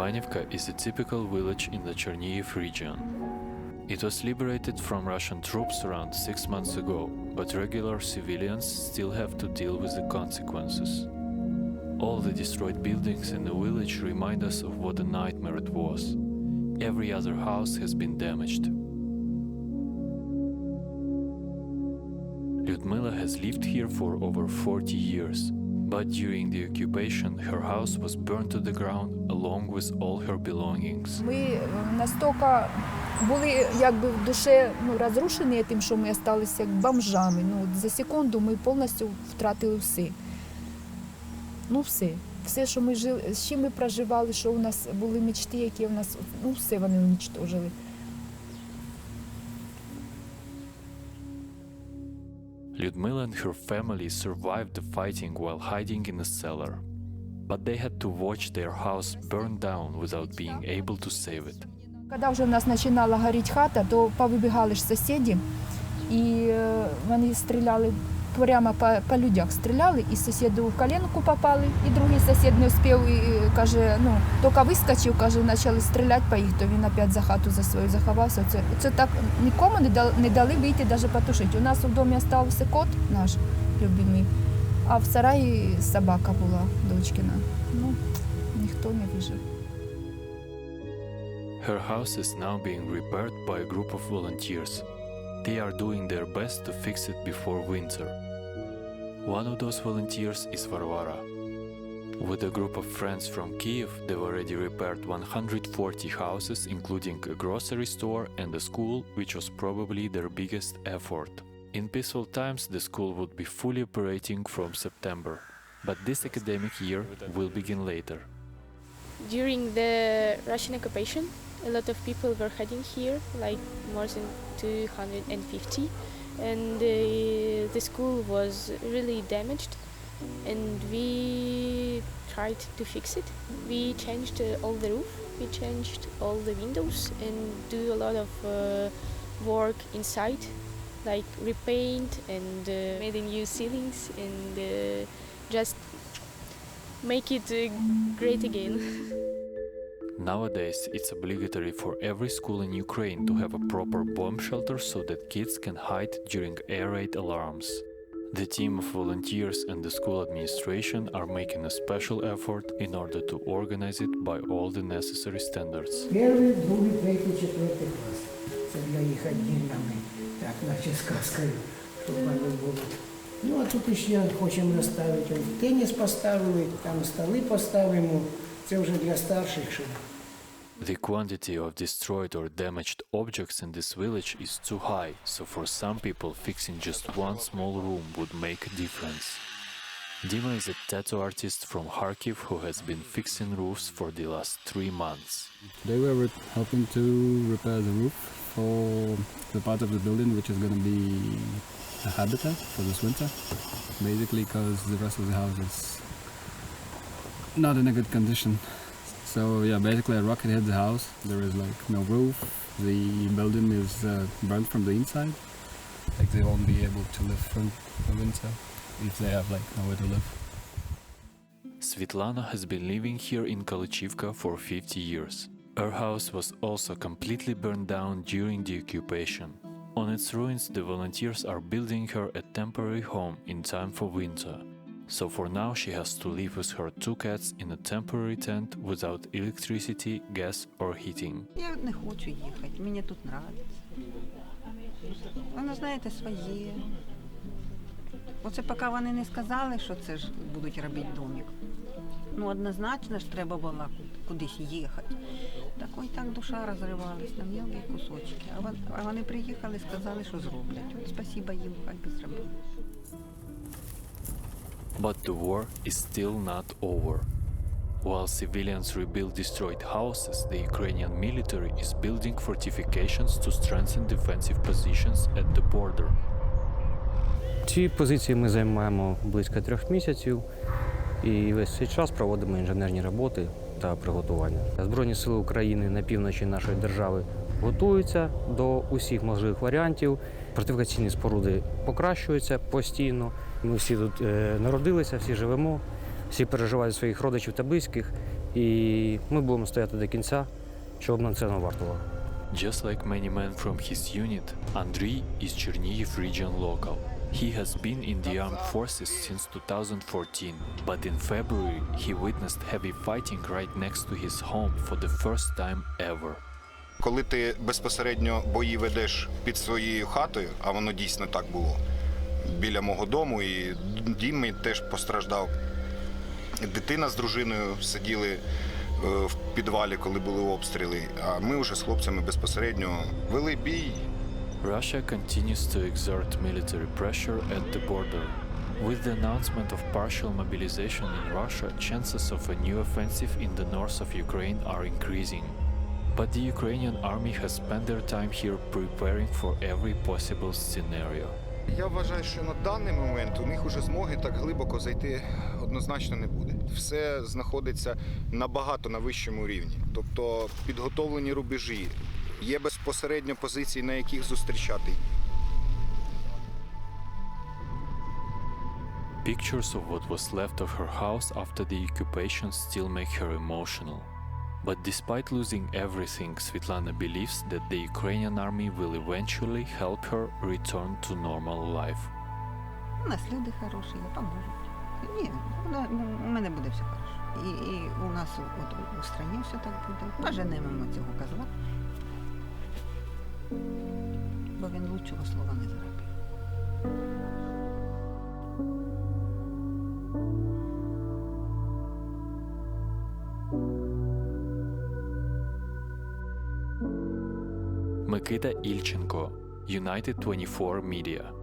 Ivanivka is a typical village in the Chernihiv region. It was liberated from Russian troops around 6 months ago, but regular civilians still have to deal with the consequences. All the destroyed buildings in the village remind us of what a nightmare it was. Every other house has been damaged. Lyudmila has lived here for over 40 years, but during the occupation her house was burned to the ground along with all her belongings. Ми настільки були якби в душі розрушені тим, що ми залишилися як бомжами. За секунду ми повністю втратили все. Все, що ми жили, з чим ми проживали, що у нас були мечти, які у нас, все вони уничтожили. Lyudmila and her family survived the fighting while hiding in a cellar. But they had to watch their house burn down without being able to save it. Коли вже у нас починала горіти хата, то повибігали ж сусіди, і вони стріляли, прямо по людях стріляли, і сусіду в коленку попали, і другий сусід не успів, і каже, тільки вискочив, каже, почали стріляти по їх, то він опять за хату за свою заховався. Це так нікому не дали вийти, навіть потушити. У нас у домі залишився кот наш любимий, а в сараї собака була, дочкина. Ніхто не вижив. Her house is now being repaired by a group of volunteers. They are doing their best to fix it before winter. One of those volunteers is Varvara. With a group of friends from Kyiv, they've already repaired 140 houses, including a grocery store and a school, which was probably their biggest effort. In peaceful times, the school would be fully operating from September, but this academic year will begin later. During the Russian occupation, a lot of people were heading here, like more than 250, and the school was really damaged, and we tried to fix it. We changed all the roof, we changed all the windows, and do a lot of work inside, like repaint and made new ceilings and just make it great again. Nowadays, it's obligatory for every school in Ukraine to have a proper bomb shelter so that kids can hide during air raid alarms. The team of volunteers and the school administration are making a special effort in order to organize it by all the necessary standards. Первый, другий, третій, четвертий клас. Це для їх віддільно ми, так, наче сказкою, щоб вони були. А тут ще хочемо розставити. Теніс поставили, там столи поставимо. Це вже для старших, щоб. The quantity of destroyed or damaged objects in this village is too high, so for some people fixing just one small room would make a difference. Dima is a tattoo artist from Kharkiv who has been fixing roofs for the last 3 months. Today we are helping to repair the roof for the part of the building which is going to be a habitat for this winter, basically because the rest of the house is not in a good condition. So yeah, basically a rocket hit the house. There is like no roof. The building is burnt from the inside. Like they won't be able to live from the winter if they have like nowhere to live. Svetlana has been living here in Kalychivka for 50 years. Her house was also completely burned down during the occupation. On its ruins, the volunteers are building her a temporary home in time for winter. So for now she has to live with her 2 cats in a temporary tent without electricity, gas or heating. Я не хочу їхати, мені тут подобається. Воно, знаєте, своє. Оце поки вони не сказали, що це ж будуть робити домик. Однозначно ж треба було кудись їхати. Так душа розривалась на мілкі кусочки. А вони приїхали і сказали, що зроблять. От спасибо їм, хай би зробили. But the war is still not over. While civilians rebuild destroyed houses, the Ukrainian military is building fortifications to strengthen defensive positions at the border. Ці позиції ми займаємо близько 3 місяців і весь цей час проводимо інженерні роботи та приготування. Збройні сили України на півночі нашої держави готуються до усіх можливих варіантів. Фортифікаційні споруди покращуються постійно. Ми всі тут народилися, всі живемо, всі переживають своїх родичів та близьких. І ми будемо стояти до кінця, що б нам це не вартувало. Just like many men from his unit, Andriy is Chernihiv region local. He has been in the armed forces since 2014, but in February he witnessed heavy fighting right next to his home for the first time ever. Коли ти безпосередньо бої ведеш під своєю хатою, а воно дійсно так було, біля мого дому, і дім мій теж постраждав. Дитина з дружиною сиділи в підвалі, коли були обстріли, а ми вже з хлопцями безпосередньо вели бій. Russia continues to exert military pressure at the border. With the announcement of partial mobilization in Russia, chances of a new offensive in the north of Ukraine are increasing. But the Ukrainian army has spent their time here preparing for every possible scenario. Я вважаю, що на даний момент у них уже змоги так глибоко зайти однозначно не буде. Все знаходиться набагато на вищому рівні. Тобто підготовлені рубежі, є безпосередньо позиції, на яких зустрічати. Pictures of what was left of her house after the occupation still make her emotional. But despite losing everything, Svetlana believes that the Ukrainian army will eventually help her return to normal life. У нас люди хороші, поможуть. Ні, у мене буде все хорошо. І у нас от, у страні все так буде. Поженемо цього козла, бо він лучшого слова не зробив. Микита Ільченко, United 24 Media.